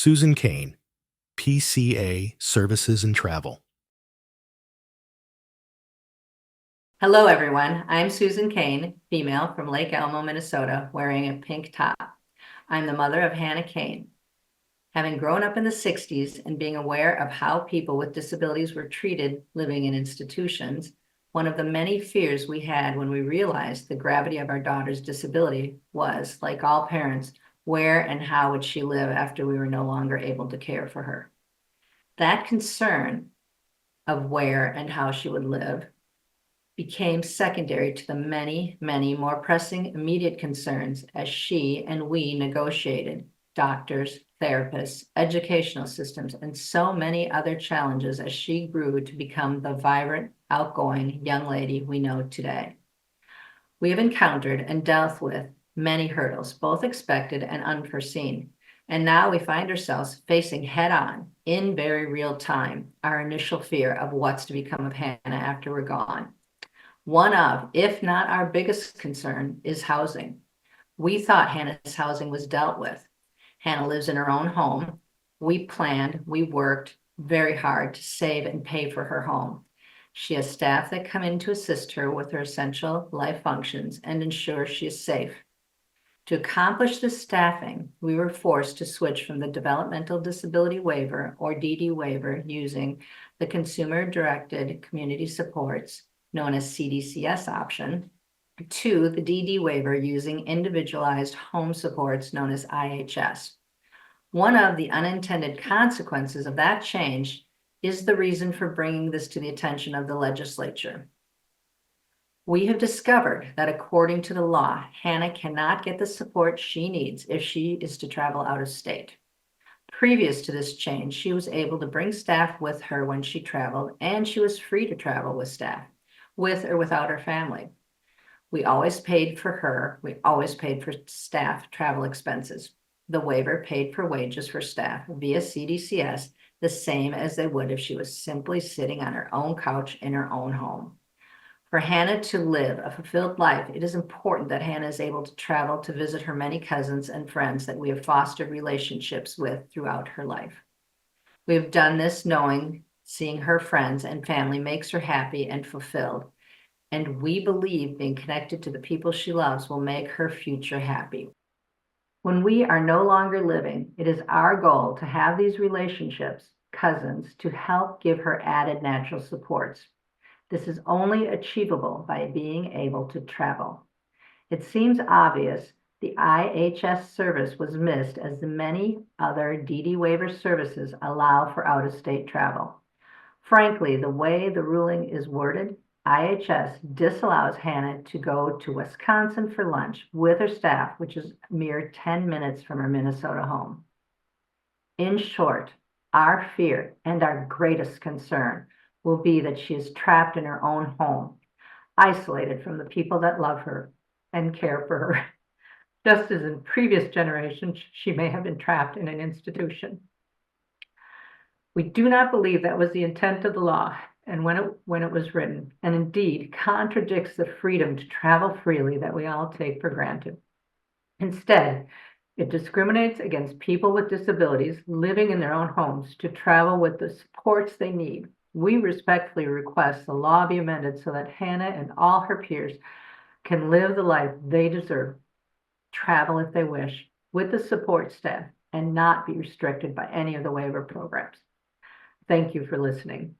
Susan Kane, PCA Services and Travel. Hello, everyone. I'm Susan Kane, female from Lake Elmo, Minnesota, wearing a pink top. I'm the mother of Hannah Kane. Having grown up in the 60s and being aware of how people with disabilities were treated living in institutions, one of the many fears we had when we realized the gravity of our daughter's disability was, like all parents, where and how would she live after we were no longer able to care for her? That concern of where and how she would live became secondary to the many, many more pressing immediate concerns as she and we negotiated doctors, therapists, educational systems, and so many other challenges as she grew to become the vibrant, outgoing young lady we know today. We have encountered and dealt with many hurdles, both expected and unforeseen. And now we find ourselves facing head on, in very real time, our initial fear of what's to become of Hannah after we're gone. One of, if not our biggest concern, is housing. We thought Hannah's housing was dealt with. Hannah lives in her own home. We worked very hard to save and pay for her home. She has staff that come in to assist her with her essential life functions and ensure she is safe. To accomplish this staffing, we were forced to switch from the Developmental Disability Waiver, or DD waiver, using the Consumer-Directed Community Supports, known as CDCS option, to the DD waiver using Individualized Home Supports, known as IHS. One of the unintended consequences of that change is the reason for bringing this to the attention of the legislature. We have discovered that according to the law, Hannah cannot get the support she needs if she is to travel out of state. Previous to this change, she was able to bring staff with her when she traveled, and she was free to travel with staff, with or without her family. We always paid for staff travel expenses. The waiver paid for wages for staff via CDCS, the same as they would if she was simply sitting on her own couch in her own home. For Hannah to live a fulfilled life, it is important that Hannah is able to travel to visit her many cousins and friends that we have fostered relationships with throughout her life. We have done this knowing seeing her friends and family makes her happy and fulfilled, and we believe being connected to the people she loves will make her future happy. When we are no longer living, it is our goal to have these relationships, cousins, to help give her added natural supports. This is only achievable by being able to travel. It seems obvious the IHS service was missed as the many other DD waiver services allow for out-of-state travel. Frankly, the way the ruling is worded, IHS disallows Hannah to go to Wisconsin for lunch with her staff, which is a mere 10 minutes from her Minnesota home. In short, our fear and our greatest concern will be that she is trapped in her own home, isolated from the people that love her and care for her, just as in previous generations she may have been trapped in an institution. We do not believe that was the intent of the law and when it was written, and indeed contradicts the freedom to travel freely that we all take for granted. Instead, it discriminates against people with disabilities living in their own homes to travel with the supports they need. We respectfully request the law be amended so that Hannah and all her peers can live the life they deserve, travel if they wish, with the support staff, and not be restricted by any of the waiver programs. Thank you for listening.